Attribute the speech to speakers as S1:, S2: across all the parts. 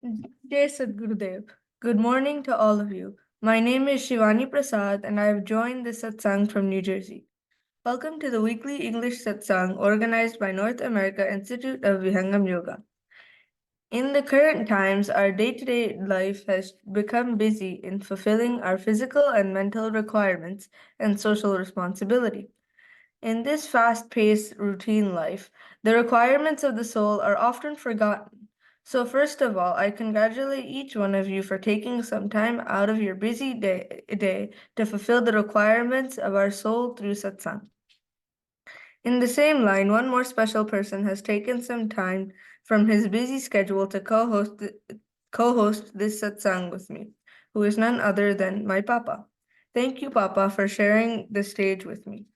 S1: Jai Sadgurudeo. Good morning to all of you. My name is Shivani Prasad and I have joined the Satsang from New Jersey. Welcome to the weekly English Satsang organized by North America Institute of Vihangam Yoga. In the current times, our day-to-day life has become busy in fulfilling our physical and mental requirements and social responsibility. In this fast-paced routine life, the requirements of the soul are often forgotten. So first of all, I congratulate each one of you for taking some time out of your busy day to fulfill the requirements of our soul through satsang. In the same line, one more special person has taken some time from his busy schedule to co-host this satsang with me, who is none other than my papa. Thank you, Papa, for sharing the stage with me.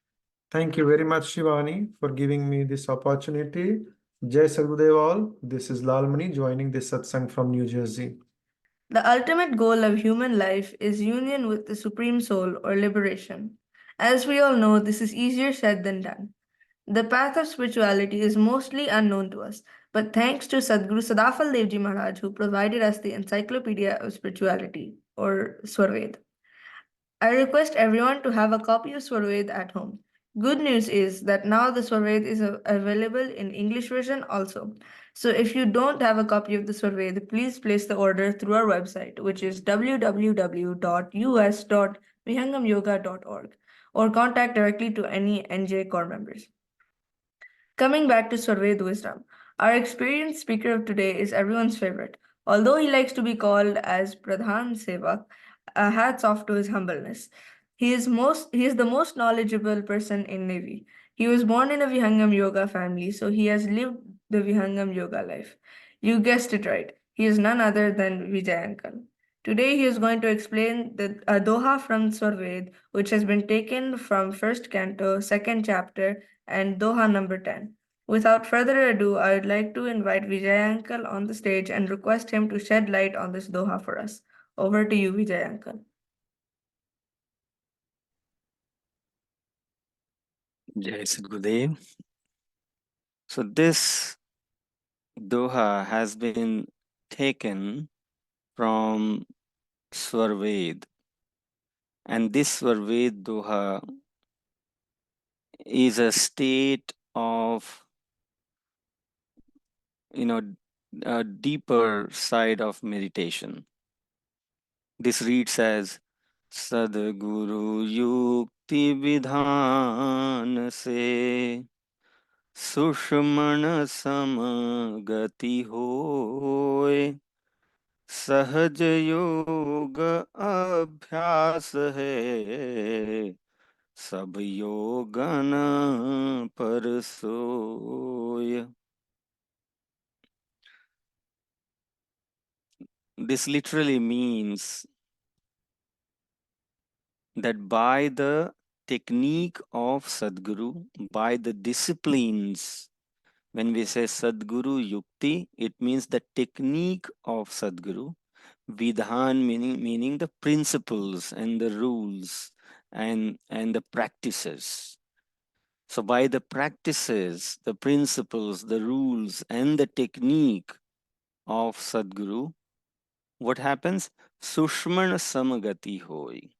S2: Thank you very much, Shivani, for giving me this opportunity. Jai Sadgurudeo all. This is Lalmani joining this satsang from New Jersey.
S1: The ultimate goal of human life is union with the Supreme Soul or liberation. As we all know, this is easier said than done. The path of spirituality is mostly unknown to us, but thanks to Sadguru Sadafal Devji Maharaj, who provided us the Encyclopedia of Spirituality, or Swarved. I request everyone to have a copy of Swarved at home. Good news is that now the Swarved is available in English version also. So if you don't have a copy of the Swarved, please place the order through our website, which is www.us.vihangamyoga.org, or contact directly to any NJ core members. Coming back to Swarved Wisdom, our experienced speaker of today is everyone's favorite. Although he likes to be called as Pradhan Sevak, hats off to his humbleness. He is the most knowledgeable person in NAIVY. He was born in a Vihangam Yoga family, so he has lived the Vihangam Yoga life. You guessed it right. He is none other than Vijay Uncle. Today he is going to explain the Doha from Swarved, which has been taken from first canto, second chapter, and Doha number 10. Without further ado, I would like to invite Vijay Uncle on the stage and request him to shed light on this Doha for us. Over to you, Vijay Uncle.
S3: Jai Sadgurudeo. So this Doha has been taken from Swarved, and this Swarved Doha is a state of, a deeper side of meditation. This reads as Sadguru Yukti Vidhan se सुषमण समगति होय सहज योग अभ्यास है सब योगन पर सोय. This literally means that by the technique of Sadguru, by the disciplines, when we say Sadguru Yukti, it means the technique of Sadguru. Vidhan meaning the principles and the rules and the practices. So by the practices, the principles, the rules and the technique of Sadguru, what happens? Sushman samagati hoy.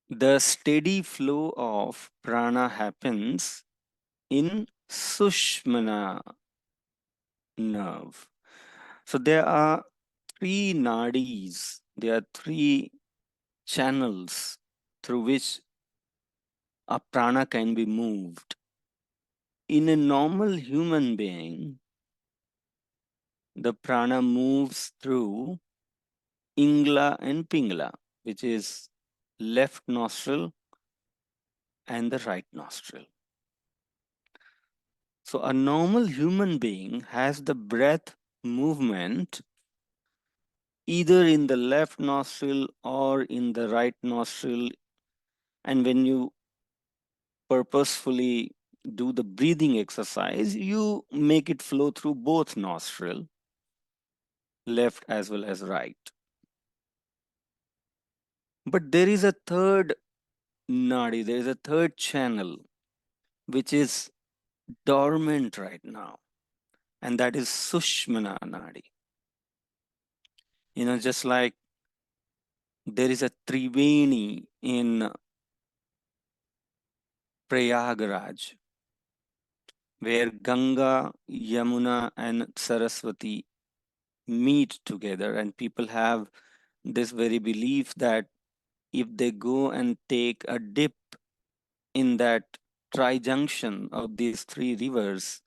S3: The steady flow of prana happens in Sushmana nerve. So there are three nadis, there are three channels through which a prana can be moved. In a normal human being, the prana moves through Ingla and Pingla, which is left nostril and the right nostril. So a normal human being has the breath movement either in the left nostril or in the right nostril. And when you purposefully do the breathing exercise, you make it flow through both nostril, left as well as right. But there is a third nadi, there is a third channel which is dormant right now. and that is Sushmana Nadi. Just like there is a Triveni in Prayagraj, where Ganga, Yamuna, and Saraswati meet together, and people have this very belief that if they go and take a dip in that tri-junction of these three rivers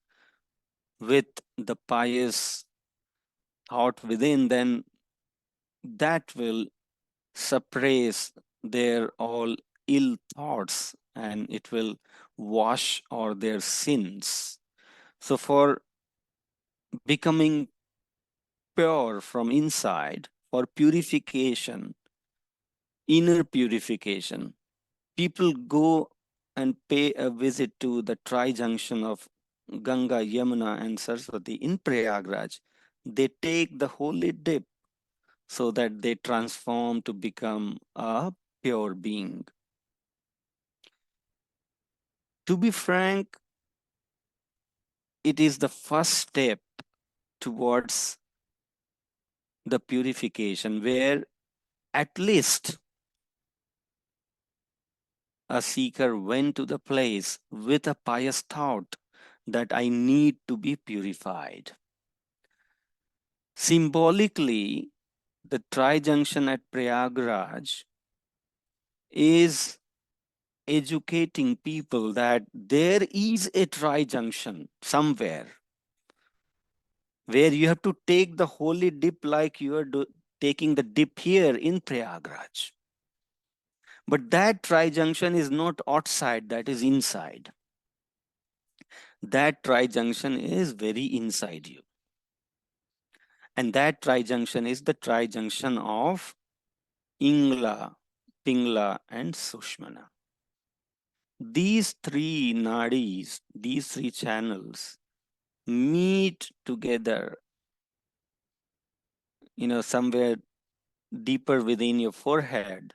S3: with the pious thought within, then that will suppress their all ill thoughts and it will wash all their sins. So for becoming pure from inside, for purification, inner purification, people go and pay a visit to the tri-junction of Ganga, Yamuna, and Saraswati in Prayagraj. They take the holy dip so that they transform to become a pure being. To be frank, it is the first step towards the purification where at least a seeker went to the place with a pious thought that I need to be purified. Symbolically, the tri-junction at Prayagraj is educating people that there is a tri-junction somewhere where you have to take the holy dip like you are taking the dip here in Prayagraj. But that tri-junction is not outside, that is inside. That tri-junction is very inside you. And that tri-junction is the tri-junction of Ingla, Pingla, and Sushmana. These three nadis, these three channels meet together, somewhere deeper within your forehead,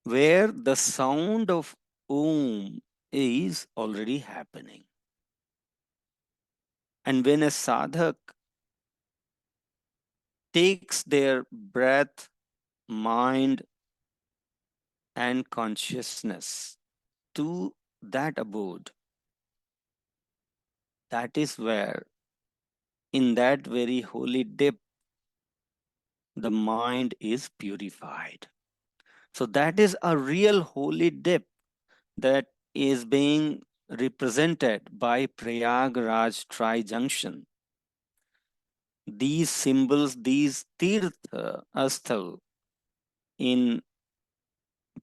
S3: where the sound of Om is already happening. And when a sadhak takes their breath, mind, and consciousness to that abode, that is where, in that very holy dip, the mind is purified. So that is a real holy dip that is being represented by Prayagraj Tri-Junction. These symbols, these tirtha asthal in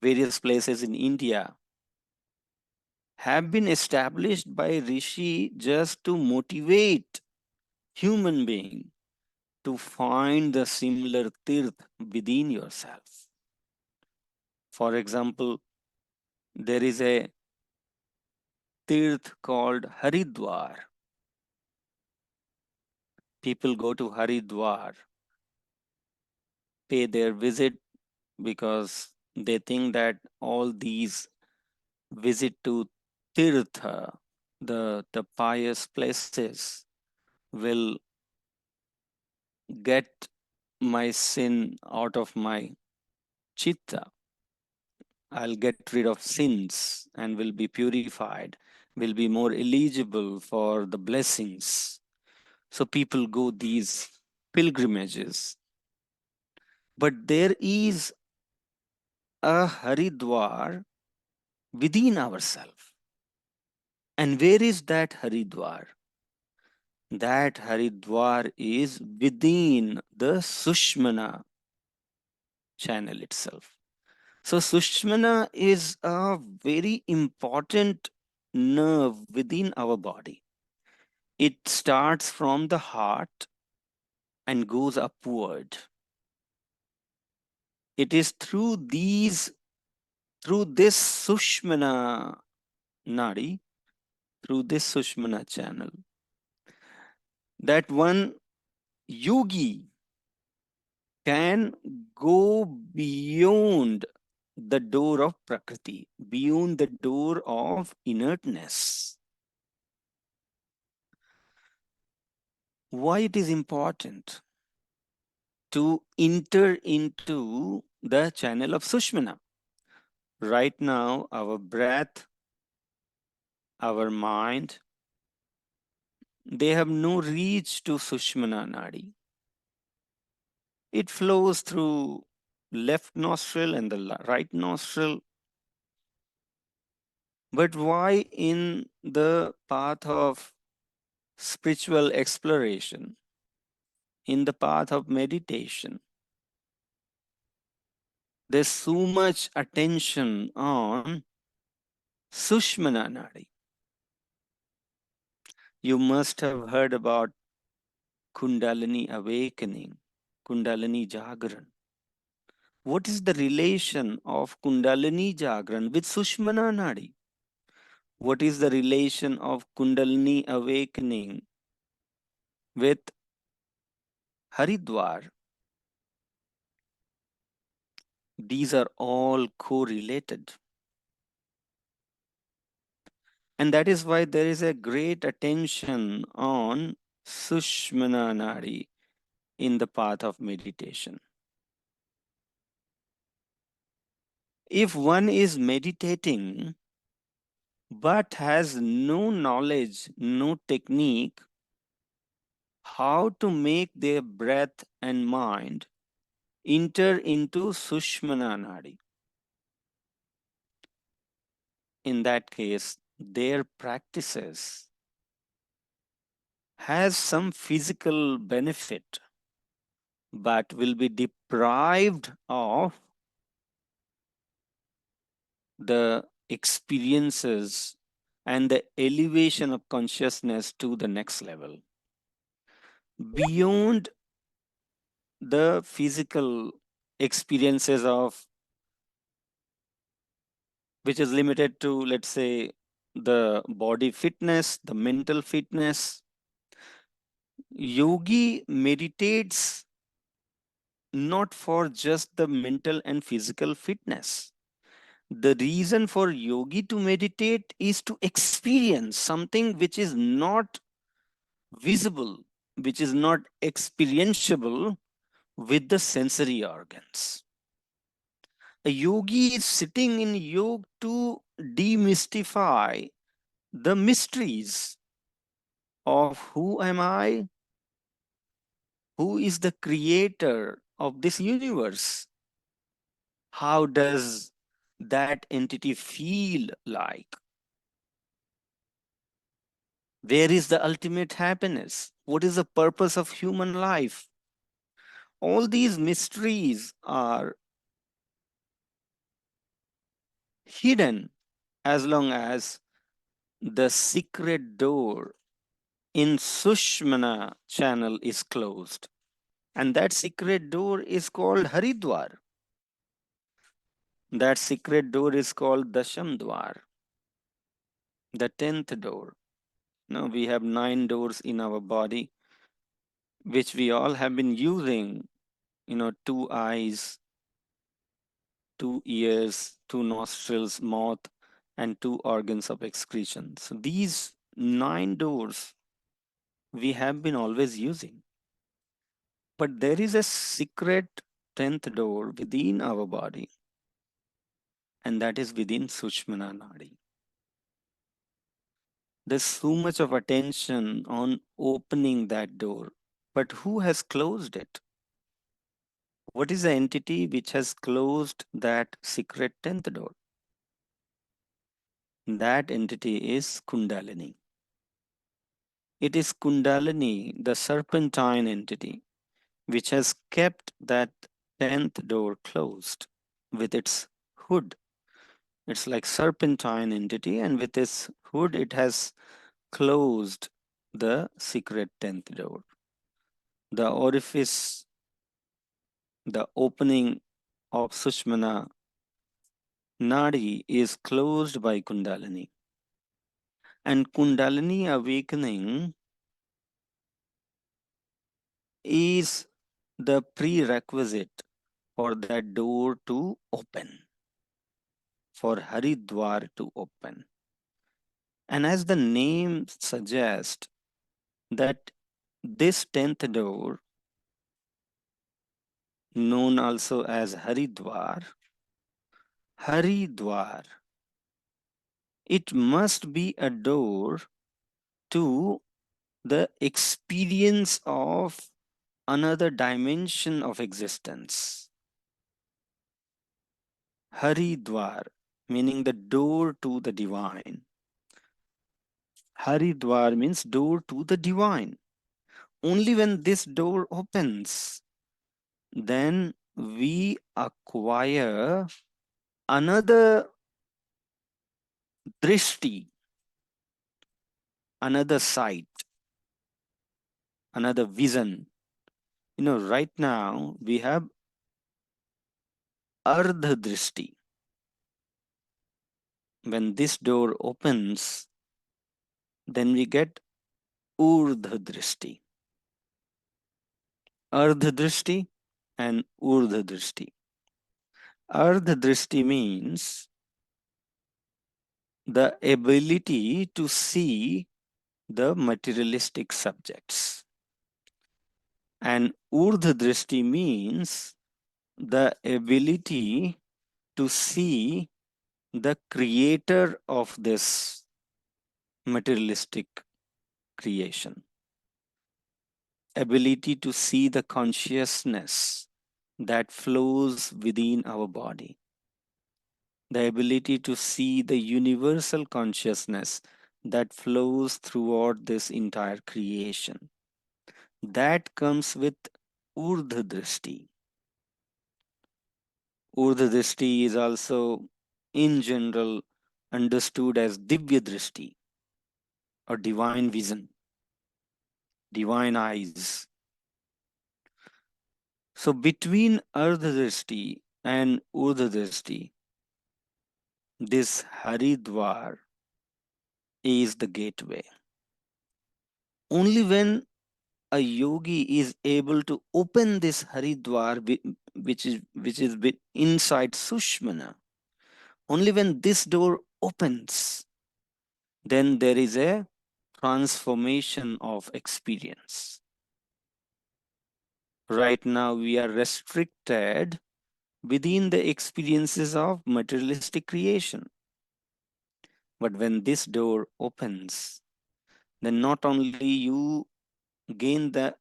S3: various places in India have been established by Rishi just to motivate human being to find the similar tirth within yourself. For example, there is a tirth called Haridwar. People go to Haridwar, pay their visit because they think that all these visit to Tirtha, the pious places, will get my sin out of my chitta. I'll get rid of sins and will be purified, will be more eligible for the blessings. So people go these pilgrimages. But there is a Haridwar within ourselves. And where is that Haridwar? That Haridwar is within the Sushmana channel itself. So Sushmana is a very important nerve within our body. It starts from the heart and goes upward. It is through this Sushmana Nadi, through this Sushmana channel, that one yogi can go beyond the door of Prakriti, beyond the door of inertness. why it is important to enter into the channel of Sushmana. Right now, our breath, our mind, they have no reach to Sushmana Nadi. It flows through left nostril and the right nostril. But why in the path of spiritual exploration, in the path of meditation, there's so much attention on Sushmana Nadi? You must have heard about Kundalini awakening, Kundalini Jagran. What is the relation of Kundalini Jagran with Sushmana Nadi? What is the relation of Kundalini awakening with Haridwar? These are all correlated. And that is why there is a great attention on Sushmana Nadi in the path of meditation. If one is meditating but has no knowledge, no technique, how to make their breath and mind enter into Sushmana Nadi, in that case, their practices has some physical benefit, but will be deprived of the experiences and the elevation of consciousness to the next level. Beyond the physical experiences of, which is limited to, let's say, the body fitness, the mental fitness, yogi meditates not for just the mental and physical fitness. The reason for yogi to meditate is to experience something which is not visible, which is not experientiable with the sensory organs. A yogi is sitting in yoga to demystify the mysteries of who am I, who is the creator of this universe, how does that entity feel like, where is the ultimate happiness, what is the purpose of human life. All these mysteries are hidden as long as the secret door in Sushmana channel is closed. And that secret door is called Haridwar. That secret door is called Dasham Dwar, the 10th door. Now we have 9 doors in our body, which we all have been using, 2 eyes, 2 ears, 2 nostrils, mouth, and 2 organs of excretion. So these 9 doors we have been always using. But there is a secret 10th door within our body, and that is within Sushmana Nadi. There's so much of attention on opening that door, but who has closed it? What is the entity which has closed that secret 10th door? That entity is Kundalini. It is Kundalini, the serpentine entity, which has kept that 10th door closed with its hood. It's like serpentine entity, and with its hood, it has closed the secret 10th door. The orifice, the opening of Sushmana Nadi is closed by Kundalini. And Kundalini awakening is the prerequisite for that door to open, for Haridwar to open. And as the name suggests, that this 10th door, known also as Haridwar, it must be a door to the experience of another dimension of existence. Haridwar, meaning the door to the divine. Haridwar means door to the divine. Only when this door opens, then we acquire another drishti, another sight, another vision. Right now we have ardha drishti. When this door opens, then we get urdha drishti. Ardha drishti and urdha drishti. Ardha drishti means the ability to see the materialistic subjects. And urdha drishti means the ability to see the creator of this materialistic creation. Ability to see the consciousness that flows within our body. The ability to see the universal consciousness that flows throughout this entire creation. That comes with Urdhva Drishti. Urdhva Drishti is also in general understood as Divya Drishti or divine vision, divine eyes. So between Ardha Drishti and Urdhva Drishti, this Haridwar is the gateway. Only when a yogi is able to open this Haridwar, which is inside Sushmana, only when this door opens, then there is a transformation of experience. Right now we are restricted within the experiences of materialistic creation. But when this door opens, then not only you gain the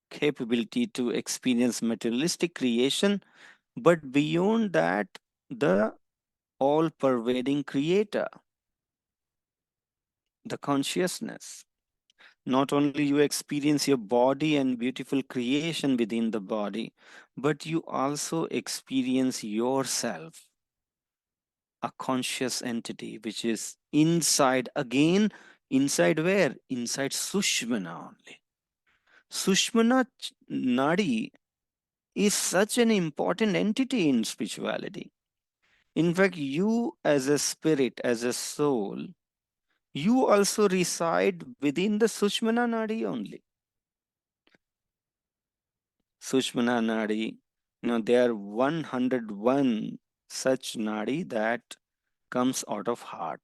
S3: capability to experience materialistic creation, but beyond that, the all-pervading creator, the consciousness. Not only you experience your body and beautiful creation within the body, but you also experience yourself, a conscious entity, which is inside again. Inside where? Inside Sushmana only. Sushmana Nadi is such an important entity in spirituality. In fact, you as a spirit, as a soul, you also reside within the Sushmana Nadi only. Sushmana Nadi, there are 101 such Nadi that comes out of heart.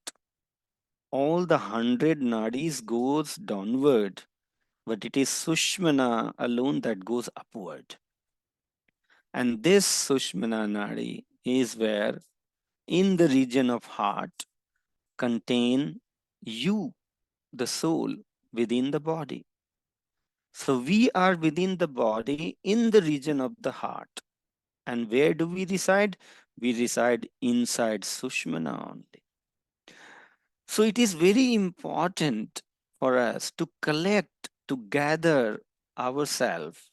S3: All the 100 Nadis goes downward, but it is Sushmana alone that goes upward. And this Sushmana Nadi is where in the region of heart contain you, the soul, within the body. So we are within the body in the region of the heart. And where do we reside? We reside inside Sushmana only. So it is very important for us to collect, to gather ourselves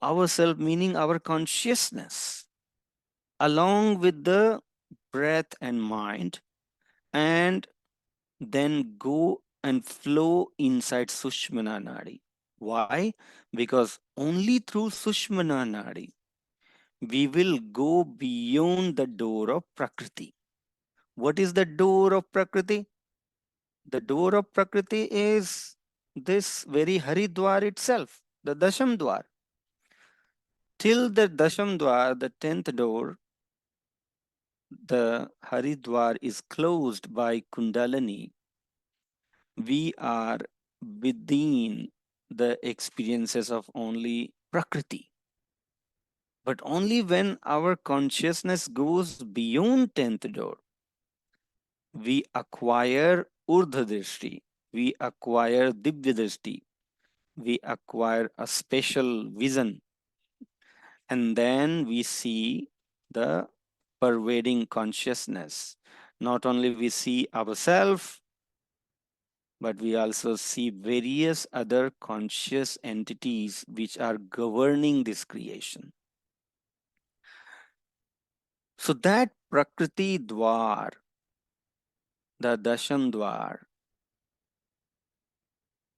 S3: meaning our consciousness, along with the breath and mind, and then go and flow inside Sushmana Nadi. Why? Because only through Sushmana Nadi we will go beyond the door of Prakriti. What is the door of Prakriti? The door of Prakriti is this very Haridwar itself, the Dasham Dwar. Till the Dasham Dwar, the 10th door, the Haridwar is closed by Kundalini. We are within the experiences of only Prakriti. But only when our consciousness goes beyond 10th door, we acquire Urdhva Drishti, we acquire Divya Drishti, we acquire a special vision, and then we see the pervading consciousness. Not only we see ourselves, but we also see various other conscious entities which are governing this creation. So that Prakriti Dwar, the Dasham Dwar,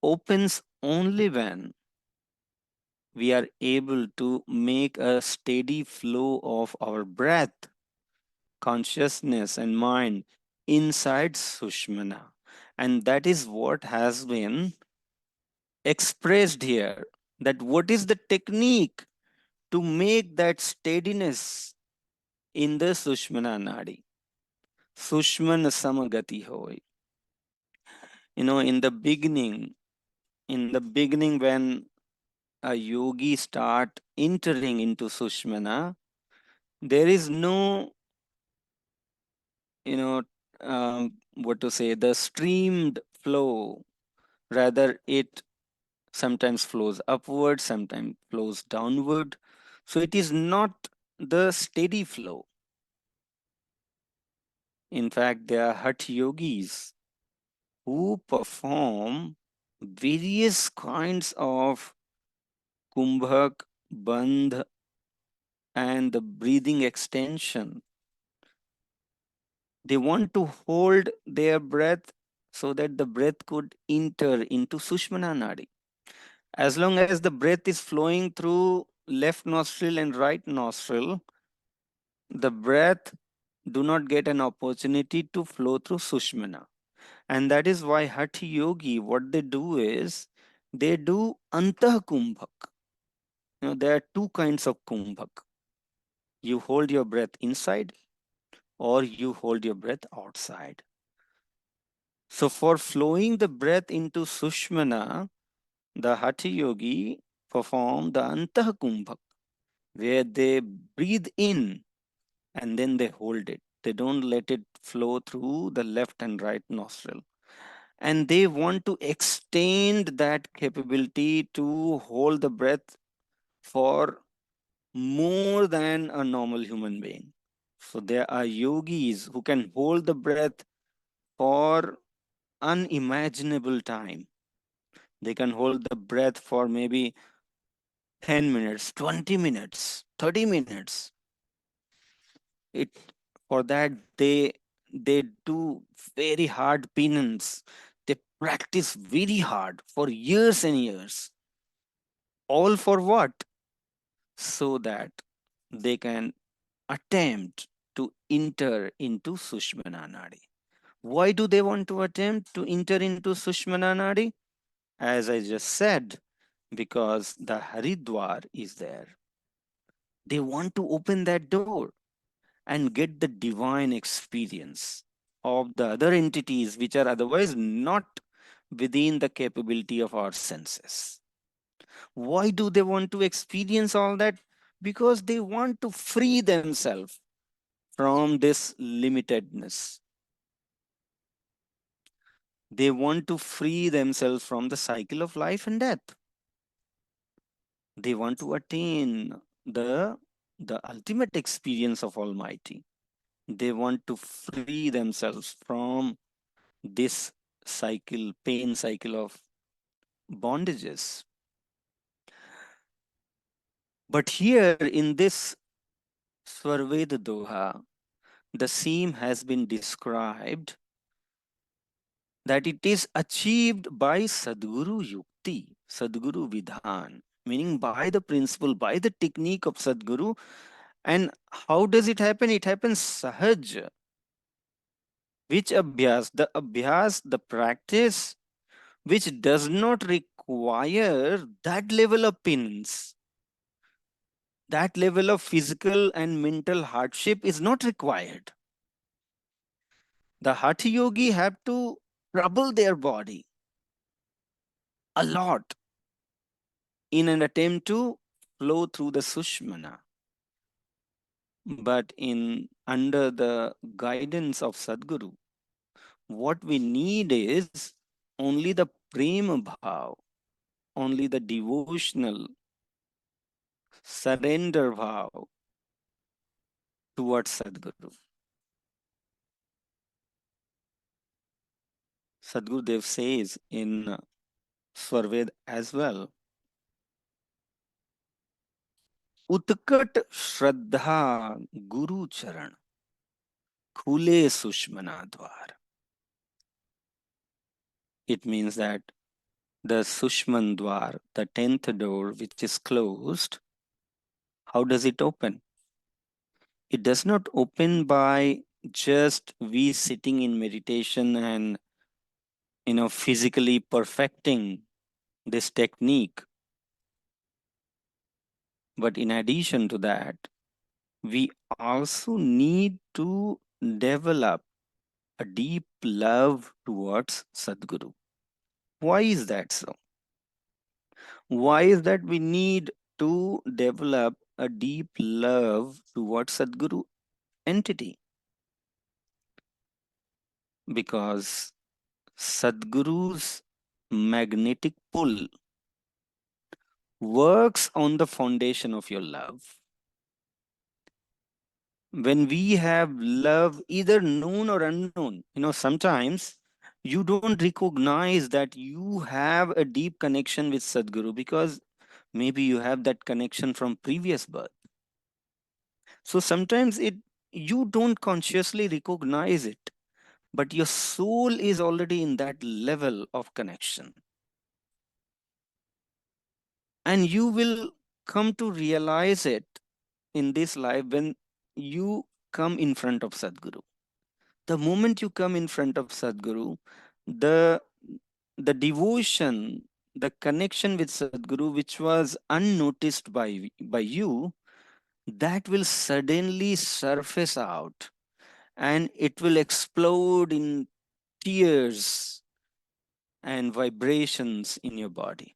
S3: opens only when we are able to make a steady flow of our breath, consciousness, and mind inside Sushmana. And that is what has been expressed here. That what is the technique to make that steadiness in the Sushmana Nadi? Sushmana Samagati Hoy. In the beginning when a yogi start entering into Sushmana, there is no, you know, what to say, the streamed flow. Rather, it sometimes flows upward, sometimes flows downward. So it is not the steady flow. In fact, there are Hatha yogis who perform various kinds of kumbhak, bandh, and the breathing extension. They want to hold their breath so that the breath could enter into Sushmana Nadi. As long as the breath is flowing through left nostril and right nostril, the breath do not get an opportunity to flow through Sushmana. And that is why Hatha Yogi, what they do is, they do Antah Kumbhak. There are two kinds of Kumbhak. You hold your breath inside or you hold your breath outside. So for flowing the breath into Sushmana, the Hatha Yogi perform the Antah Kumbhak, where they breathe in and then they hold it. They don't let it flow through the left and right nostril. And they want to extend that capability to hold the breath for more than a normal human being. So there are yogis who can hold the breath for unimaginable time. They can hold the breath for maybe 10 minutes, 20 minutes, 30 minutes. It for that they do very hard penance. They practice very hard for years and years. All for what? So that they can attempt to enter into Sushmana Nadi. Why do they want to attempt to enter into Sushmana Nadi? As I just said, because the Haridwar is there. They want to open that door and get the divine experience of the other entities which are otherwise not within the capability of our senses. Why do they want to experience all that? Because they want to free themselves from this limitedness. They want to free themselves from the cycle of life and death. They want to attain the ultimate experience of Almighty. They want to free themselves from this cycle, pain cycle of bondages. But here in this Swarved Doha, the same has been described that it is achieved by Sadguru Yukti, Sadguru Vidhan, meaning by the principle, by the technique of Sadguru. And how does it happen? It happens sahaj. Which abhyas, the practice which does not require that level of penance, that level of physical and mental hardship is not required. The Hatha Yogi have to trouble their body a lot. in an attempt to flow through the Sushmana. But under the guidance of Sadguru, what we need is only the prema bhav, only the devotional surrender bhav towards Sadguru. Sadgurudev says in Swarved as well, Utkat Shraddha Guru Charan Khule Sushmana Dwar. It means that the Sushman Dwar, the 10th door which is closed, how does it open? It does not open by just we sitting in meditation and physically perfecting this technique. But in addition to that, we also need to develop a deep love towards Sadguru. Why is that so? Why is that we need to develop a deep love towards Sadguru entity? Because Sadguru's magnetic pull works on the foundation of your love. When we have love, either known or unknown, sometimes you don't recognize that you have a deep connection with Sadguru because maybe you have that connection from previous birth. So sometimes you don't consciously recognize it, but your soul is already in that level of connection. And you will come to realize it in this life when you come in front of Sadguru. The moment you come in front of Sadguru, the devotion, the connection with Sadguru, which was unnoticed by you, that will suddenly surface out and it will explode in tears and vibrations in your body.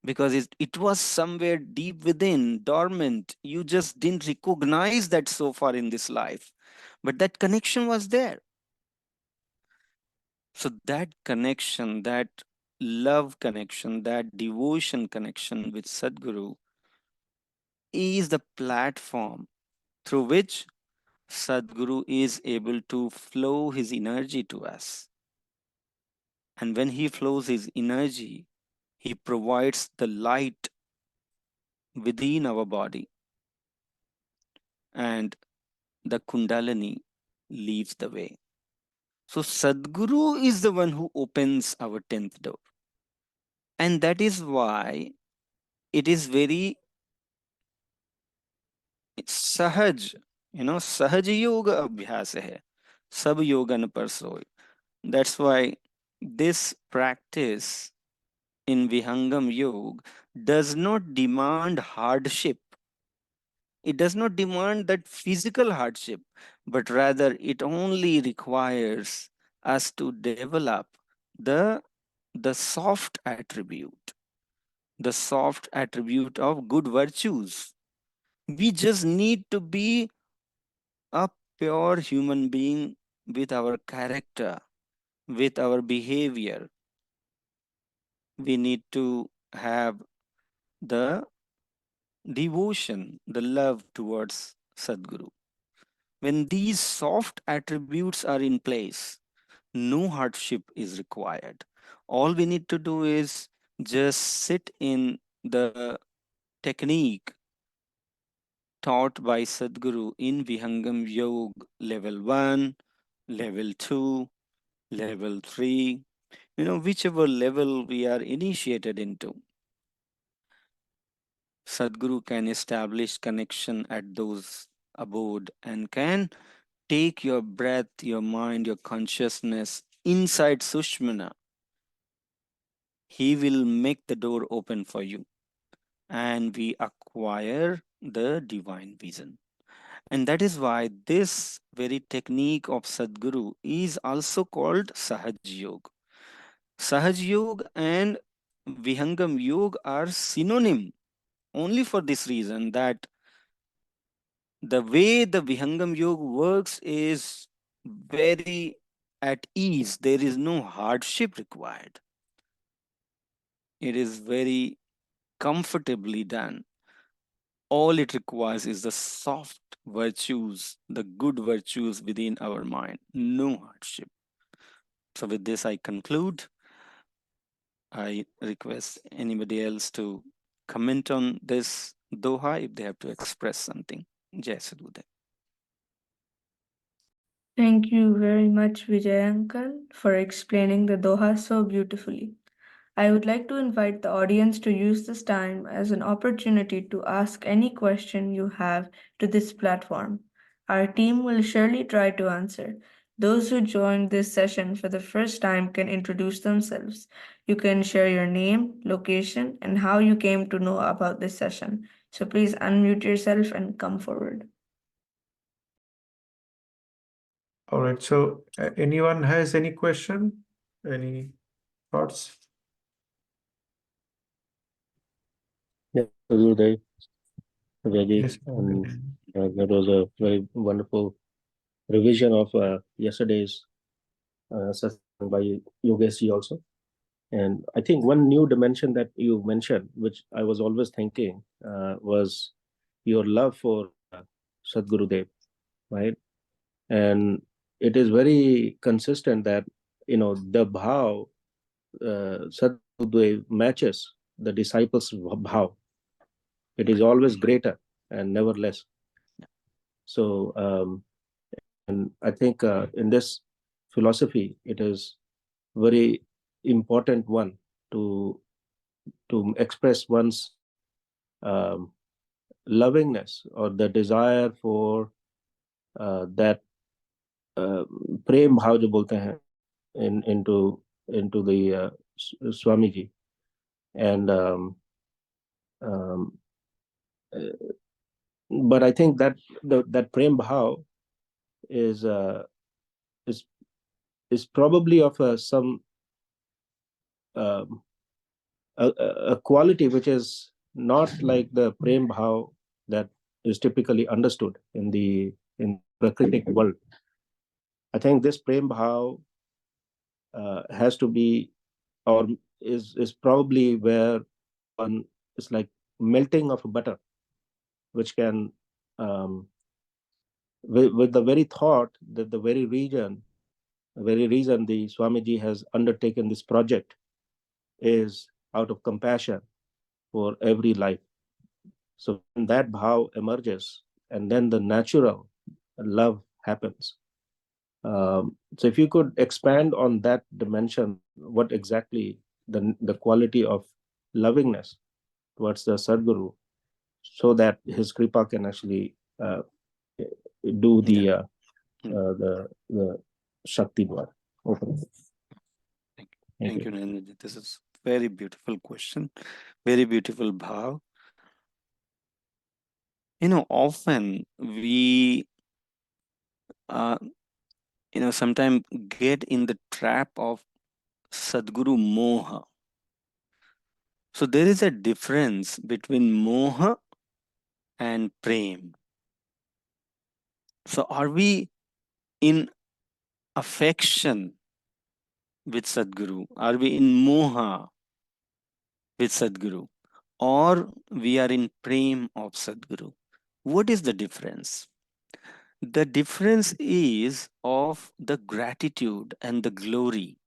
S3: Because it was somewhere deep within, dormant. You just didn't recognize that so far in this life. But that connection was there. So that connection, that love connection, that devotion connection with Sadguru is the platform through which Sadguru is able to flow his energy to us. And when he flows his energy, he provides the light within our body. And the Kundalini leads the way. So Sadguru is the one who opens our 10th door. And that is why it is very सहज, सहज योग अभ्यास है, सब योगन पर सोए. That's why this practice in Vihangam Yoga does not demand hardship. It does not demand that physical hardship, but rather it only requires us to develop the soft attribute, the soft attribute of good virtues. We just need to be a pure human being with our character, with our behavior. We need to have the devotion, the love towards Sadguru. When these soft attributes are in place, no hardship is required. All we need to do is just sit in the technique taught by Sadguru in Vihangam Yoga level 1, level 2, level 3, whichever level we are initiated into. Sadguru can establish connection at those abode and can take your breath, your mind, your consciousness inside Sushmana. He will make the door open for you and we acquire the divine vision. And that is why this very technique of Sadguru is also called Sahaj Yoga. Sahaj Yoga and Vihangam Yoga are synonym only for this reason that the way the Vihangam Yoga works is very at ease. There is no hardship required. It is very comfortably done. All it requires is the soft virtues, the good virtues within our mind. No hardship. So with this, I conclude. I request anybody else to comment on this Doha if they have to express something. Jai Sadgurudeo.
S1: Thank you very much, Vijayankan, for explaining the Doha so beautifully. I would like to invite the audience to use this time as an opportunity to ask any question you have to this platform. Our team will surely try to answer. Those who joined this session for the first time can introduce themselves. You can share your name, location, and how you came to know about this session. So please unmute yourself and come forward.
S2: All right. So, anyone has any question? Any thoughts?
S4: Yeah, Sadgurudeo, Vedi,
S2: Yes.
S4: that was a very wonderful revision of yesterday's satsang by Yogesh also. And I think one new dimension that you mentioned, which I was always thinking, was your love for Sadgurudeo, right? And it is very consistent that, the bhav, Sadgurudeo matches the disciples' bhav. It is always greater and never less. So, and I think in this philosophy, it is very important one to express one's um, lovingness or the desire for that prem bhav jo bolte hain into the Swamiji, and um, but I think that that prem bhav is is probably of some um, a quality which is not like the prem bhav that is typically understood in the prakritic world. I think this prem bhav has to be, or is probably where one is like melting of butter, which can with the very thought that the very reason the Swamiji has undertaken this project is out of compassion for every life. So when that bhav emerges, and then the natural love happens. So if you could expand on that dimension, what exactly the quality of lovingness towards the Sadguru, so that his kripa can actually do the Shakti Dwar.
S3: Thank you, Narendraji. This is very beautiful question. Very beautiful bhav. Often we, sometimes get in the trap of Sadguru Moha. So there is a difference between Moha and Prem. So are we in affection with Sadguru? Are we in Moha with Sadguru? Or we are in Prem of Sadguru? What is the difference? The difference is of the gratitude and the glory.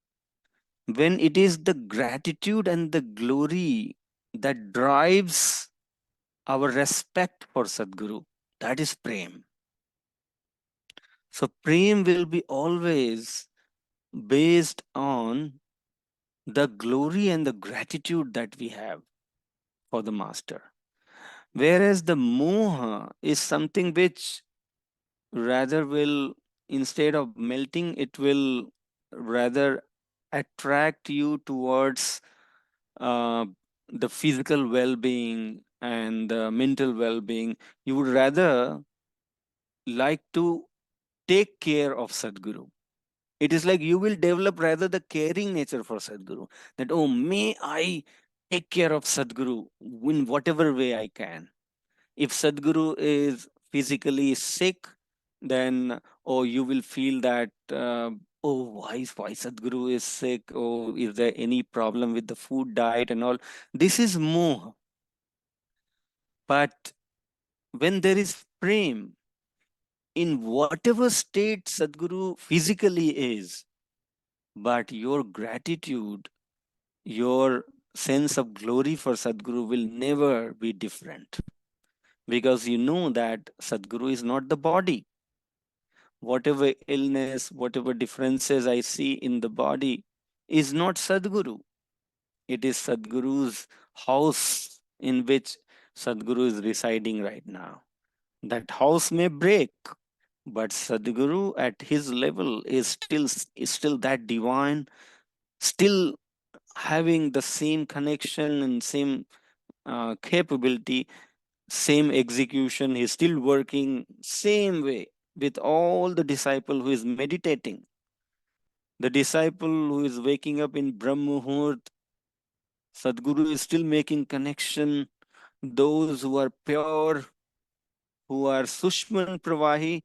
S3: When it is the gratitude and the glory that drives our respect for Sadguru, that is Prem. So Prem will be always based on the glory and the gratitude that we have for the Master. Whereas the Moha is something which rather will, instead of melting, it will rather attract you towards the physical well-being and the mental well-being. You would rather like to take care of Sadguru. It is like you will develop rather the caring nature for Sadguru. That, oh, may I take care of Sadguru in whatever way I can. If Sadguru is physically sick, then you will feel that why Sadguru is sick? Oh, is there any problem with the food diet and all? This is moha. But when there is prem, in whatever state Sadguru physically is, but your gratitude, your sense of glory for Sadguru will never be different, because you know that Sadguru is not the body. Whatever illness, whatever differences I see in the body is not Sadguru. It is Sadguru's house in which Sadguru is residing right now. That house may break, but Sadguru at his level is still that divine, still having the same connection and same capability, same execution. He's still working same way with all the disciple who is meditating. The disciple who is waking up in Brahm Muhurt, Sadguru is still making connection. Those who are pure, who are Sushman Pravahi,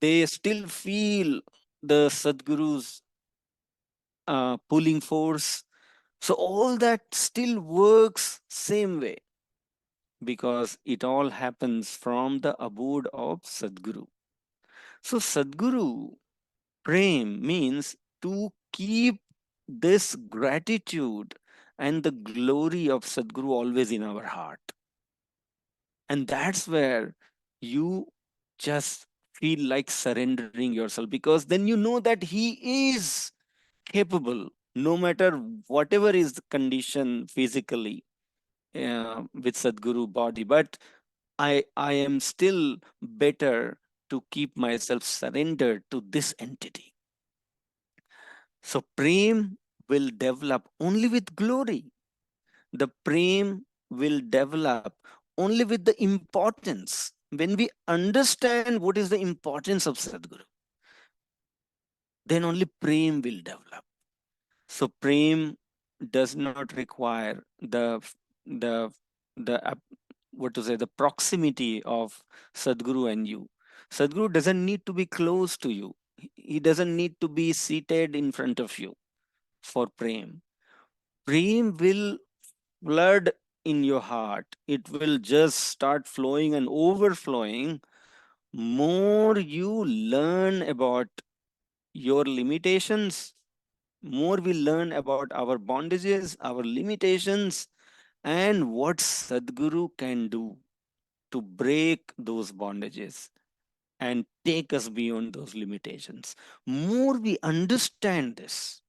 S3: they still feel the Sadguru's pulling force. So all that still works same way, because it all happens from the abode of Sadguru. So Sadguru Prem means to keep this gratitude and the glory of Sadguru always in our heart. And that's where you just feel like surrendering yourself, because then you know that he is capable, no matter whatever is the condition physically with Sadguru body. But I am still better to keep myself surrendered to this entity. So prem will develop only with glory. The prem will develop only with the importance. When we understand what is the importance of Sadguru, then only prem will develop. So prem does not require the what to say, the proximity of Sadguru and you. Sadguru doesn't need to be close to you. He doesn't need to be seated in front of you for prem. Prem will flood in your heart. It will just start flowing and overflowing. More you learn about your limitations, more we learn about our bondages, our limitations, and what Sadguru can do to break those bondages and take us beyond those limitations. More we understand this,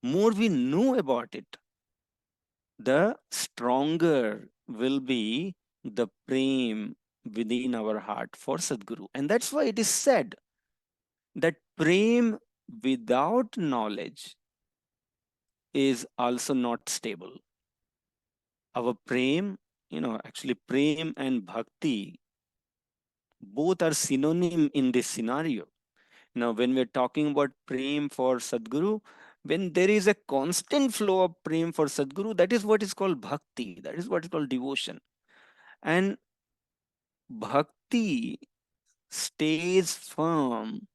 S3: more we know about it, the stronger will be the prem within our heart for Sadguru. And that's why it is said that prem without knowledge is also not stable. Our prem, actually prem and bhakti, both are synonym in this scenario. Now, when we're talking about prem for Sadguru, when there is a constant flow of prem for Sadguru, that is what is called bhakti. That is what is called devotion. And bhakti stays firm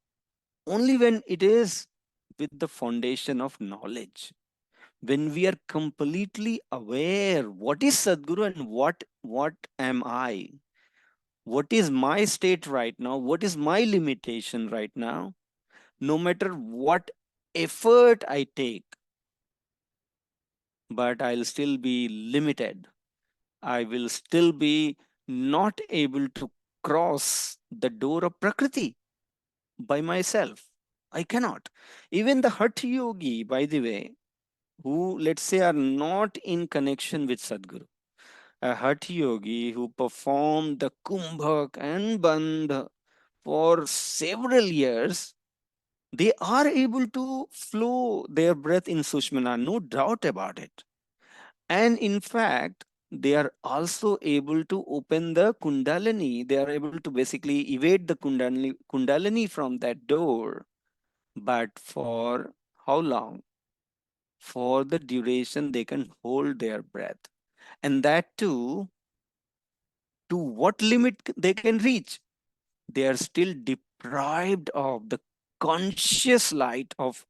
S3: only when it is with the foundation of knowledge. When we are completely aware what is Sadguru and what am I, what is my state right now, what is my limitation right now, no matter what effort I take, but I'll still be limited. I will still be not able to cross the door of Prakriti by myself. I cannot. Even the Hatha Yogi, by the way, who, let's say, are not in connection with Sadguru, a Hatha Yogi who performed the Kumbhak and Bandh for several years, they are able to flow their breath in Sushmana, no doubt about it. And in fact, they are also able to open the Kundalini. They are able to basically evade the Kundalini from that door. But for how long? for the duration they can hold their breath. And that too, to what limit they can reach? They are still deprived of the conscious light of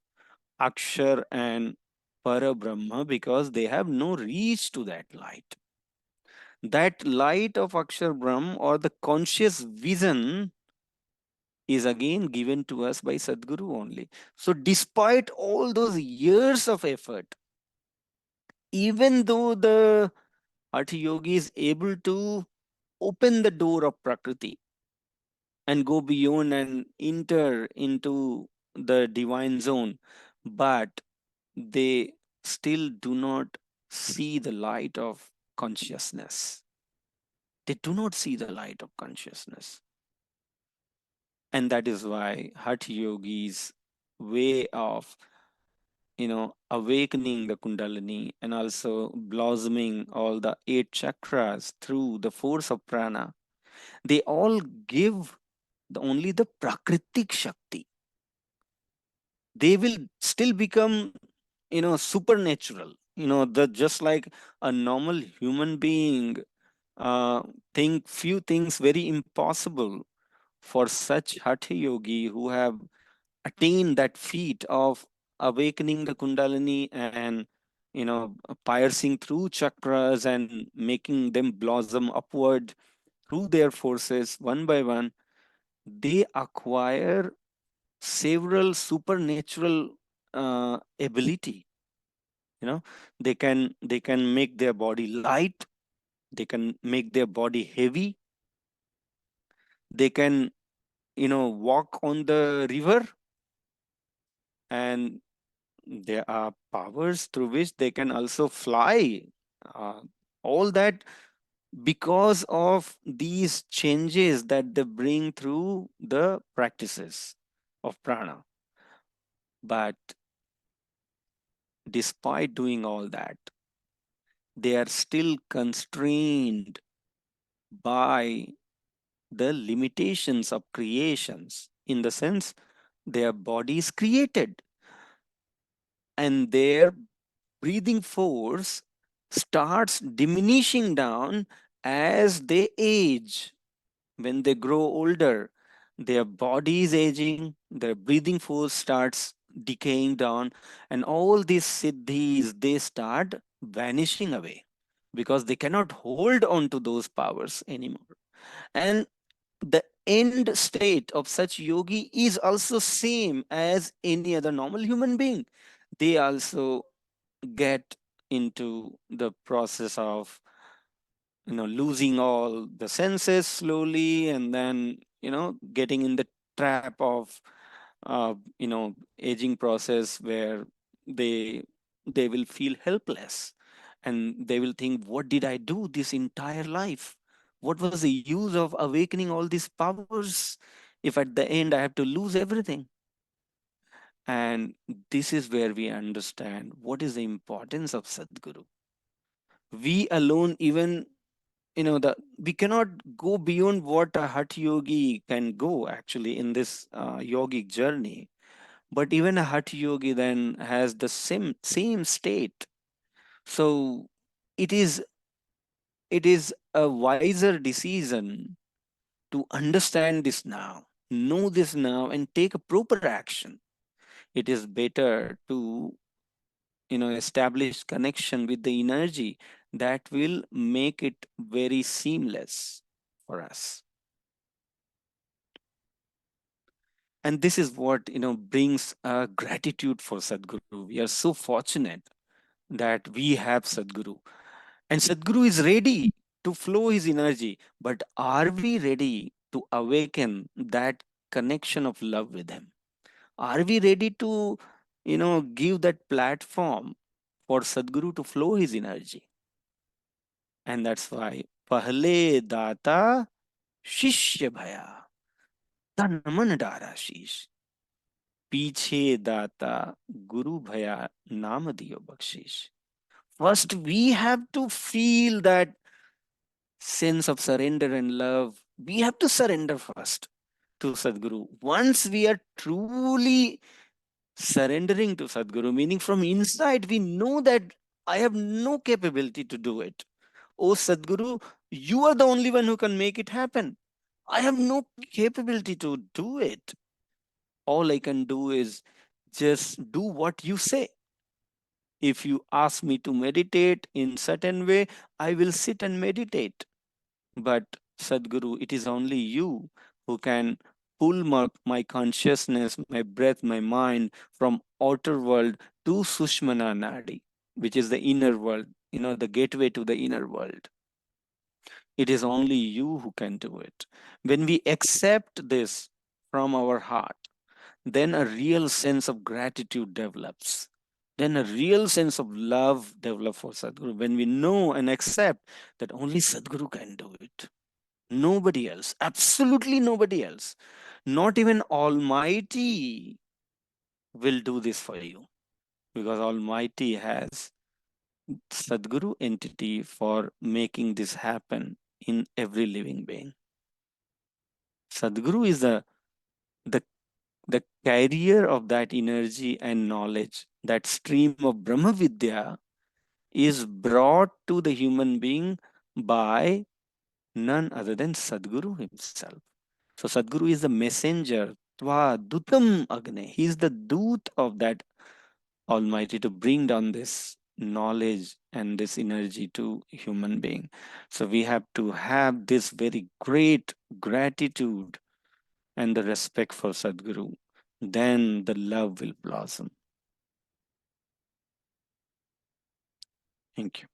S3: Akshar and Parabrahma because they have no reach to that light. That light of Akshar Brahm or the conscious vision is again given to us by Sadguru only. So, despite all those years of effort, even though the Hatha Yogi is able to open the door of Prakriti and go beyond and enter into the divine zone, but they still do not see the light of consciousness. They do not see the light of consciousness. And that is why Hatha Yogi's way of awakening the Kundalini and also blossoming all the 8 chakras through the force of prana, they all give only the Prakritik Shakti. They will still become supernatural, just like a normal human being think few things very impossible. For such Hatha Yogi who have attained that feat of awakening the Kundalini and piercing through chakras and making them blossom upward through their forces one by one, they acquire several supernatural ability. They can make their body light, they can make their body heavy, they can walk on the river, and there are powers through which they can also fly. uh, all that because of these changes that they bring through the practices of prana. But despite doing all that, they are still constrained by the limitations of creations, in the sense their body is created and their breathing force starts diminishing down as they age. When they grow older, their body is aging, their breathing force starts decaying down, and all these siddhis they start vanishing away because they cannot hold on to those powers anymore. And the end state of such yogi is also same as any other normal human being. They also get into the process of losing all the senses slowly, and then getting in the trap of aging process where they they will feel helpless, and they will think, what did I do this entire life? What was the use of awakening all these powers if at the end I have to lose everything? And this is where we understand what is the importance of Sadguru. We alone, even the we cannot go beyond what a Hatha Yogi can go actually in this yogic journey. But even a Hatha Yogi then has the same state. So it is a wiser decision to understand this now, know this now, and take a proper action. It is better to establish connection with the energy that will make it very seamless for us. And this is what brings gratitude for Sadguru. We are so fortunate that we have Sadguru, and Sadguru is ready to flow his energy. But are we ready to awaken that connection of love with him? Are we ready to give that platform for Sadguru to flow his energy? And that's why Pahle Data Shishya Bhaya Tan Man Dara Shish, पीछे दाता guru bhaya naam diyo bakshish. First we have to feel that sense of surrender and love. We have to surrender first to Sadguru. Once we are truly surrendering to Sadguru, meaning from inside we know that I have no capability to do it. Oh Sadguru, you are the only one who can make it happen. I have no capability to do it. All I can do is just do what you say. If you ask me to meditate in certain way, I will sit and meditate. But Sadguru, it is only you who can pull my consciousness, my breath, my mind from outer world to Sushmana Nadi, which is the inner world, the gateway to the inner world. It is only you who can do it. When we accept this from our heart, then a real sense of gratitude develops. Then a real sense of love develops for Sadguru. When we know and accept that only Sadguru can do it. Nobody else, absolutely nobody else. Not even Almighty will do this for you, because Almighty has Sadguru entity for making this happen in every living being. Sadguru is the carrier of that energy and knowledge. That stream of Brahma Vidya is brought to the human being by none other than Sadguru himself. So Sadguru is the messenger, Tva Dutam Agne. He is the doot of that Almighty to bring down this knowledge and this energy to human being. So we have to have this very great gratitude and the respect for Sadguru. Then the love will blossom. Thank you.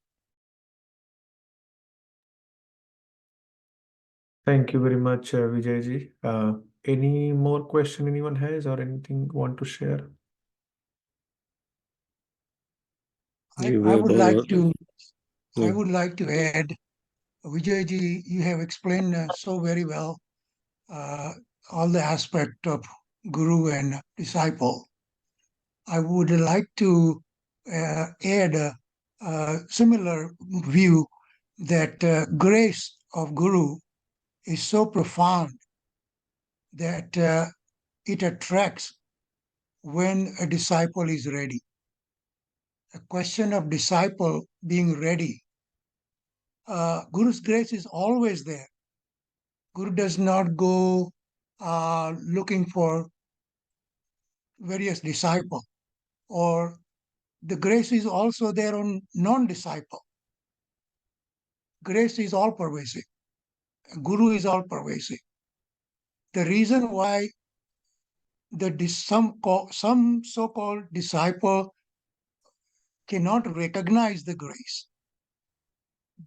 S2: Thank you very much, Vijayji. Any more question anyone has or anything want to share?
S5: I would like to add, Vijayji, you have explained so very well all the aspect of guru and disciple. I would like to add a similar view that grace of guru is so profound that it attracts when a disciple is ready. A question of disciple being ready. Guru's grace is always there. Guru does not go looking for various disciples, or the grace is also there on non-disciple. Grace is all pervasive. Guru is all pervasive. The reason why some so-called disciple cannot recognize the grace,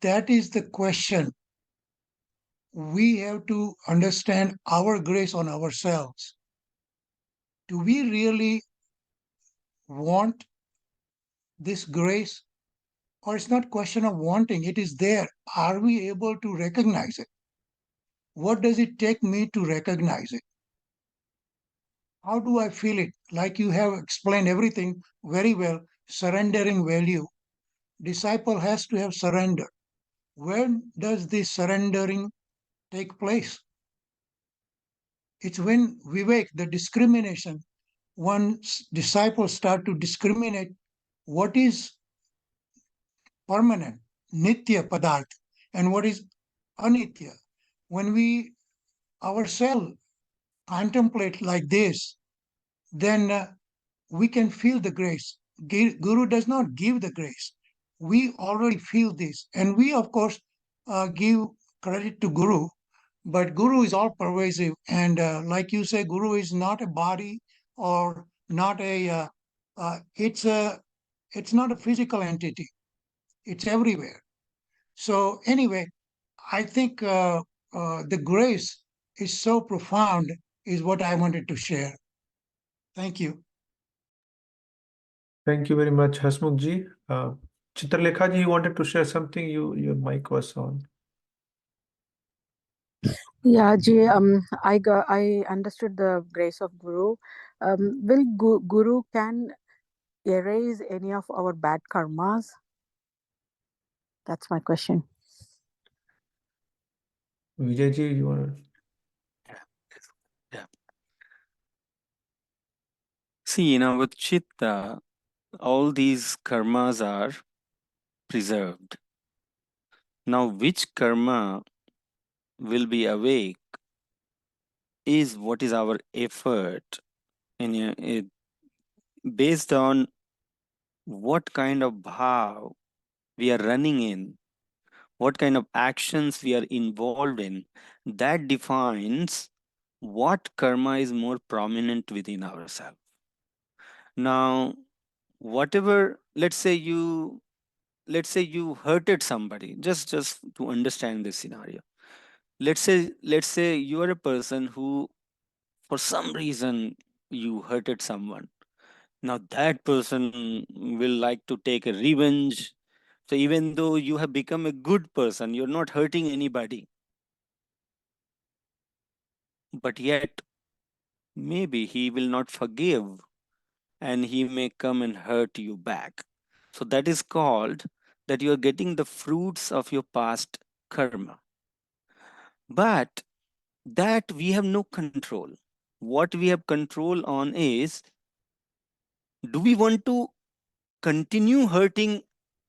S5: that is the question. We have to understand our grace on ourselves. Do we really want this grace? Or it's not a question of wanting, it is there. Are we able to recognize it? What does it take me to recognize it? How do I feel it? Like you have explained everything very well, surrendering value. Disciple has to have surrender. When does this surrendering take place? It's when Vivek, the discrimination, once disciples start to discriminate what is permanent, nitya padarth, and what is anitya. When we ourselves contemplate like this, then we can feel the grace. Guru does not give the grace. We already feel this. And we, of course, give credit to Guru, but Guru is all pervasive. And like you say, Guru is not a body or not it's not a physical entity. It's everywhere. So anyway, I think the grace is so profound is what I wanted to share. Thank you.
S2: Thank you very much, Hasmukhji. Chitralekha ji, you wanted to share something? Your mic was on.
S6: Yeah, Ji, I understood the grace of Guru. Will Guru can erase any of our bad karmas? That's my question.
S2: Vijayji, you want to?
S3: Yeah. See, in our chitta, all these karmas are preserved. Now, which karma will be awake is what is our effort, and based on what kind of bhav we are running in, what kind of actions we are involved in, that defines what karma is more prominent within ourselves. Now, whatever, let's say you hurted somebody, just to understand this scenario. Let's say you are a person who, for some reason, you hurted someone. Now that person will like to take a revenge. So even though you have become a good person, you're not hurting anybody, but yet maybe he will not forgive and he may come and hurt you back. So that is called that you are getting the fruits of your past karma. But that we have no control. What we have control on is, do we want to continue hurting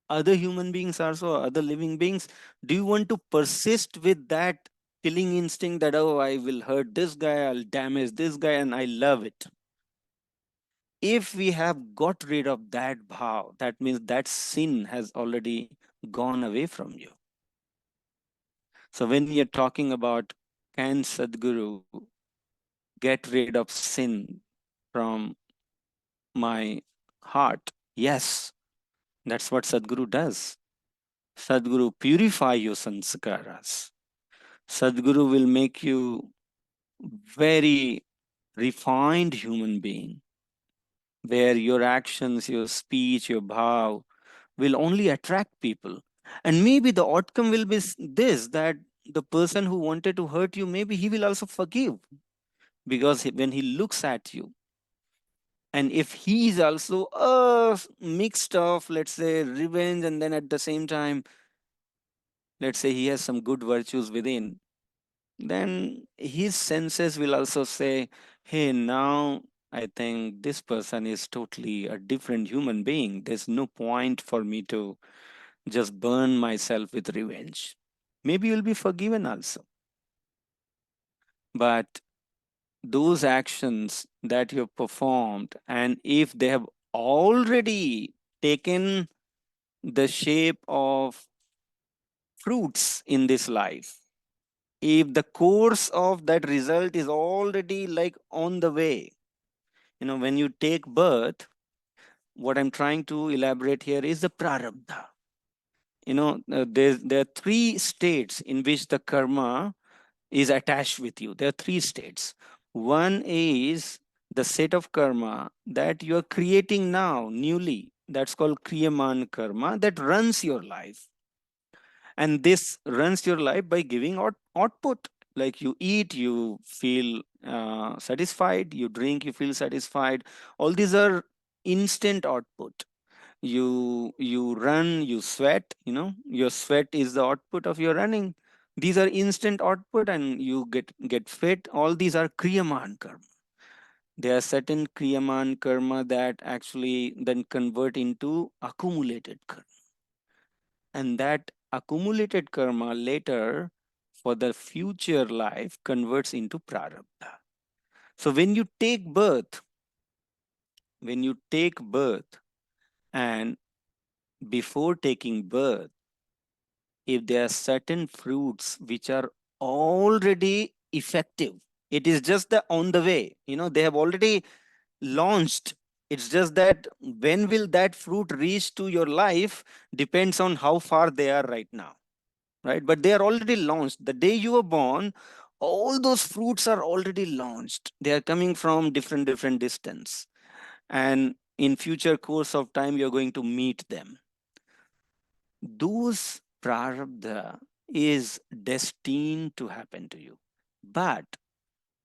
S3: other human beings also, other living beings? Do you want to persist with that killing instinct that, oh, I will hurt this guy, I'll damage this guy, and I love it? If we have got rid of that bhav, that means that sin has already gone away from you. So when you're talking about, can Sadguru get rid of sin from my heart? Yes, that's what Sadguru does. Sadguru purify your sanskaras. Sadguru will make you very refined human being, where your actions, your speech, your bhav will only attract people. And maybe the outcome will be this, that the person who wanted to hurt you, maybe he will also forgive, because when he looks at you, and if he is also mixed of, let's say, revenge, and then at the same time, let's say he has some good virtues within, then his senses will also say, hey, now I think this person is totally a different human being. There's no point for me to just burn myself with revenge. Maybe you'll be forgiven also. But those actions that you have performed, and if they have already taken the shape of fruits in this life, if the course of that result is already like on the way, when you take birth, what I'm trying to elaborate here is the prarabdha. There are three states in which the karma is attached with you. There are three states. One is the set of karma that you are creating now newly. That's called kriyaman karma, that runs your life. And this runs your life by giving output. Like you eat, you feel satisfied. You drink, you feel satisfied. All these are instant output. You run, you sweat. Your sweat is the output of your running. These are instant output, and you get fit. All these are kriyaman karma. There are certain kriyaman karma that actually then convert into accumulated karma, and that accumulated karma later for the future life converts into prarabdha. So when you take birth, and before taking birth, if there are certain fruits which are already effective, it is just on the way, they have already launched. It's just that when will that fruit reach to your life depends on how far they are right now, right? But they are already launched. The day you were born, all those fruits are already launched. They are coming from different distance, and in future course of time you're going to meet them. Those prarabdha is destined to happen to you, but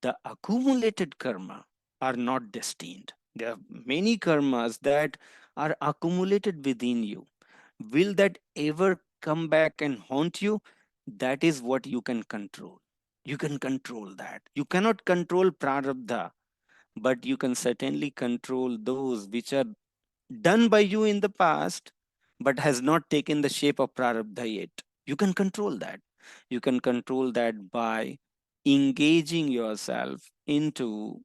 S3: the accumulated karma are not destined. There are many karmas that are accumulated within you. Will that ever come back and haunt you? That is what you can control. You can control that. You cannot control prarabdha, but you can certainly control those which are done by you in the past but has not taken the shape of prarabdha yet. You can control that. You can control that by engaging yourself into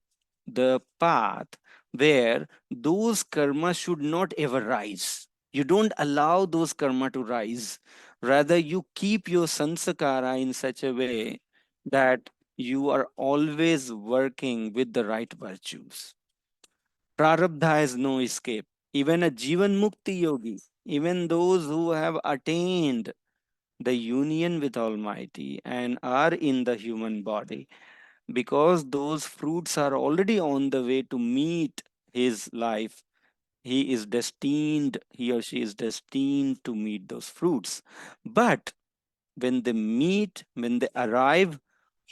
S3: the path where those karma should not ever rise. You don't allow those karma to rise. Rather, you keep your sansakara in such a way that you are always working with the right virtues. Prarabdha has no escape. Even a Jivan Mukti yogi, even those who have attained the union with Almighty and are in the human body, because those fruits are already on the way to meet his life, he or she is destined to meet those fruits. But when they meet, when they arrive,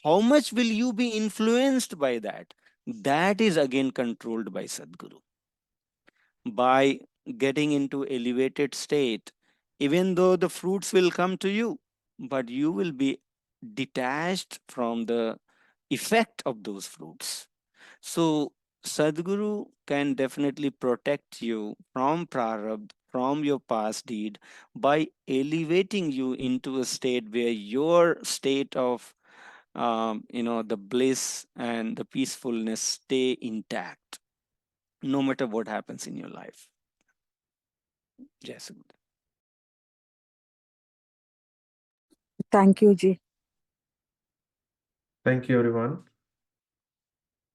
S3: how much will you be influenced by that? That is again controlled by Sadguru. By getting into elevated state, even though the fruits will come to you, but you will be detached from the effect of those fruits. So Sadguru can definitely protect you from prarabdha, from your past deed, by elevating you into a state where your state of the bliss and the peacefulness stay intact, no matter what happens in your life. Yes.
S6: Thank you, Ji.
S2: Thank you, everyone.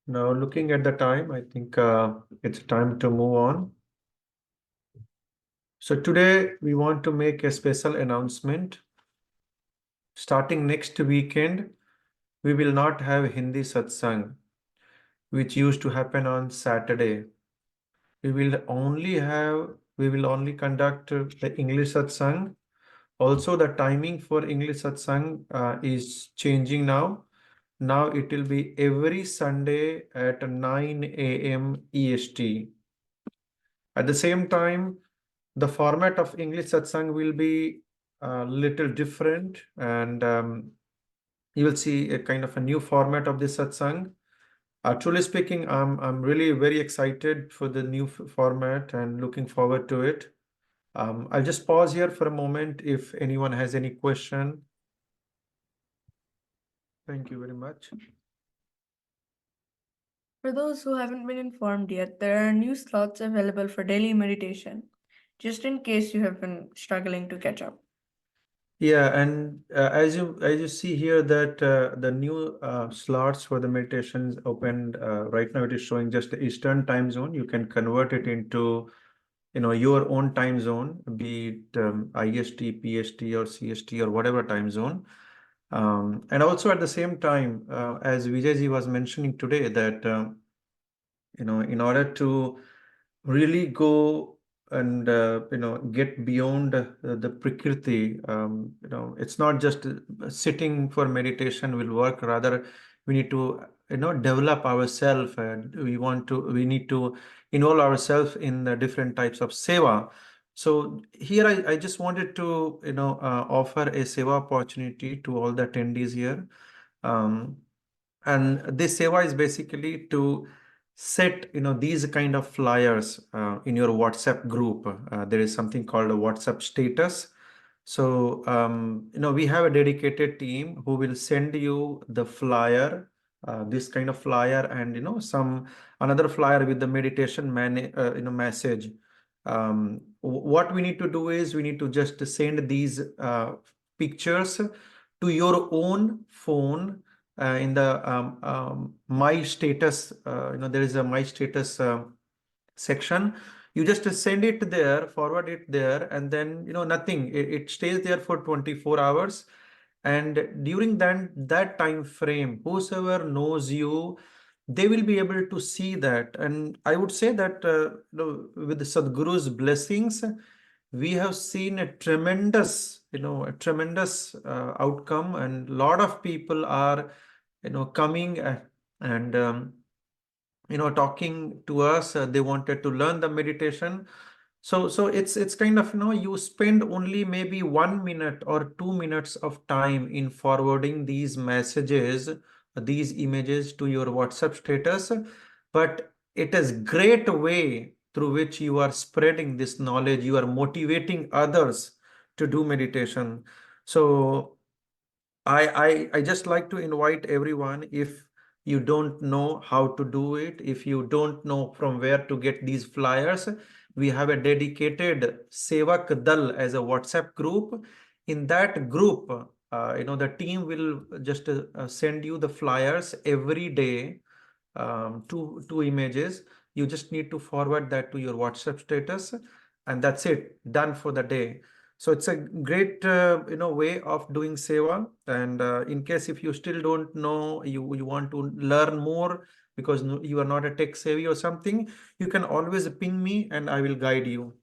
S2: Now, looking at the time, I think it's time to move on. So today we want to make a special announcement. Starting next weekend, we will not have Hindi satsang, which used to happen on Saturday. We will only conduct the English satsang. Also, the timing for English satsang is changing now. Now it will be every Sunday at 9 a.m. EST. At the same time, the format of English satsang will be a little different, and you will see a kind of a new format of this satsang. Truly speaking, I'm really very excited for the new format and looking forward to it. I'll just pause here for a moment if anyone has any question. Thank you very much.
S1: For those who haven't been informed yet, there are new slots available for daily meditation, just in case you have been struggling to catch up.
S2: Yeah, and as you see here that the new slots for the meditations opened right now, it is showing just the Eastern time zone. You can convert it into your own time zone, be it IST, PST, or CST, or whatever time zone. And also at the same time, as Vijayji was mentioning today, that in order to really go and get beyond the prakriti, it's not just sitting for meditation will work. Rather, we need to develop ourselves, and we need to involve ourselves in the different types of seva. So here I just wanted to offer a seva opportunity to all the attendees here. And this seva is basically to set these kind of flyers in your WhatsApp group. There is something called a WhatsApp status. So we have a dedicated team who will send you the flyer, this kind of flyer, and some another flyer with the meditation message. What we need to do is we need to just send these pictures to your own phone in the my status. There is a my status section. You just send it there, forward it there, and then nothing. It stays there for 24 hours. And during that time frame, whosoever knows you, they will be able to see that. And I would say that with the Sadguru's blessings, we have seen a tremendous outcome, and a lot of people are coming and talking to us. They wanted to learn the meditation. So it's kind of you spend only maybe 1 minute or 2 minutes of time in forwarding these messages, these images to your WhatsApp status. but it is great way through which you are spreading this knowledge, you are motivating others to do meditation. So I just like to invite everyone, if you don't know how to do it, if you don't know from where to get these flyers, we have a dedicated Sevak Dal as a WhatsApp group. In that group, the team will just send you the flyers every day, two images. You just need to forward that to your WhatsApp status, and that's it, done for the day. So it's a great way of doing seva. And in case if you still don't know, you want to learn more because you are not a tech savvy or something, you can always ping me and I will guide you.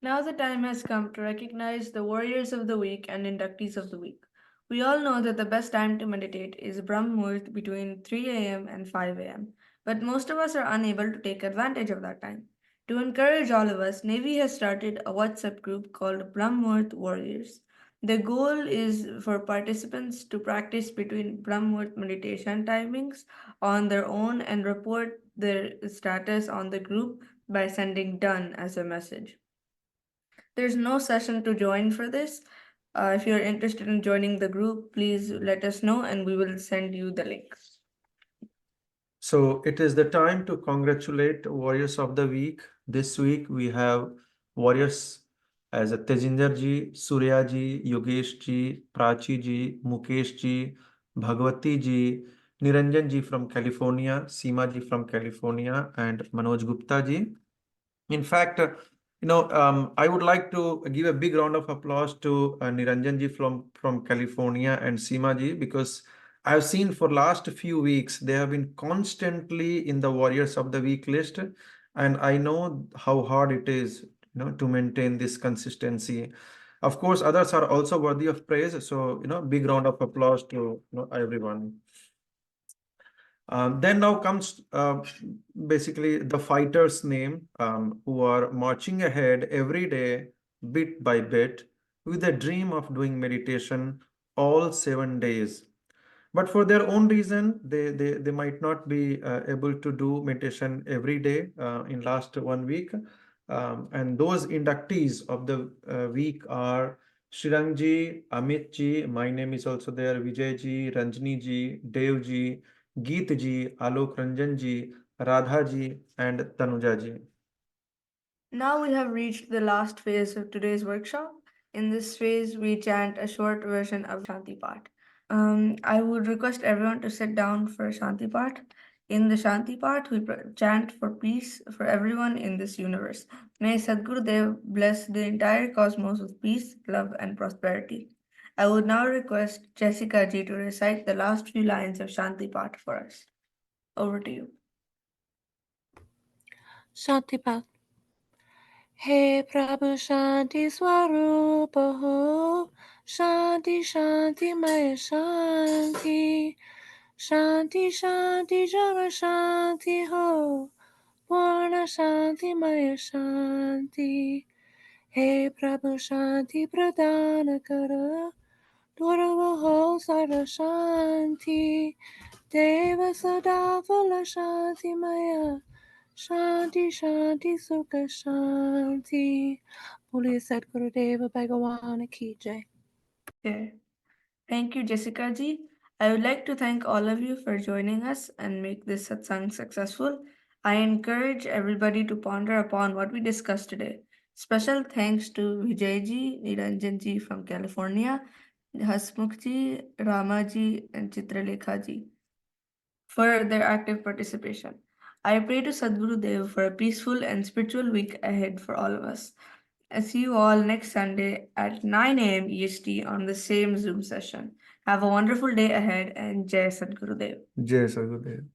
S1: Now the time has come to recognize the warriors of the week and inductees of the week. We all know that the best time to meditate is Brahm Muhurt between 3 a.m. and 5 a.m., but most of us are unable to take advantage of that time. To encourage all of us, NAIVY has started a WhatsApp group called Brahm Muhurt Warriors. The goal is for participants to practice between Brahm Muhurt meditation timings on their own and report their status on the group by sending done as a message. There's no session to join for this. If you're interested in joining the group, please let us know and we will send you the link.
S2: So it is the time to congratulate Warriors of the Week. This week we have Warriors as a Tejinder ji, Surya ji, Yogesh ji, Prachi ji, Mukesh ji, Bhagwati ji, Niranjan ji from California, Seema ji from California, and Manoj Gupta ji. In fact, I would like to give a big round of applause to Niranjan ji from California and Seema ji, because I've seen for last few weeks they have been constantly in the Warriors of the Week list, and I know how hard it is, to maintain this consistency. Of course, others are also worthy of praise. So, big round of applause to everyone. Then now comes basically the fighters' name, who are marching ahead every day, bit by bit, with a dream of doing meditation all 7 days. But for their own reason, they might not be able to do meditation every day in last 1 week. And those inductees of the week are Shrirangji, Amit ji, my name is also there, Vijay ji, Ranjini ji, Dev ji, Geet ji, Alok Ranjan ji, Radha ji, and Tanuja ji.
S1: Now we have reached the last phase of today's workshop. In this phase, we chant a short version of Shanti Path. I would request everyone to sit down for Shanti Path. In the Shanti Path, we chant for peace for everyone in this universe. May Sadgurudeo bless the entire cosmos with peace, love, and prosperity. I would now request Jessica ji to recite the last few lines of Shanti Path for us. Over to you.
S7: Shanti Path. Hey Prabhu Shanti Swarupa Ho, Shanti Shanti Maya Shanti, Shanti Shanti Java Shanti Ho, Purna Shanti Maya Shanti. Hey Prabhu Shanti Pradana Kara, Durava Ho Sada Shanti, Deva Sadafala Shanti Maya. Shanti, Shanti, Sukha, Shanti. Boliye Sadgurudeo Bhagwan ki jai.
S1: Okay. Thank you, Jessica ji. I would like to thank all of you for joining us and make this satsang successful. I encourage everybody to ponder upon what we discussed today. Special thanks to Vijay ji, Niranjan ji from California, Hasmukh ji, Rama ji, and Chitralekha ji for their active participation. I pray to Sadgurudeo for a peaceful and spiritual week ahead for all of us. I see you all next Sunday at 9 a.m. EST on the same Zoom session. Have a wonderful day ahead and Jai Sadgurudev.
S2: Jai Sadgurudeo.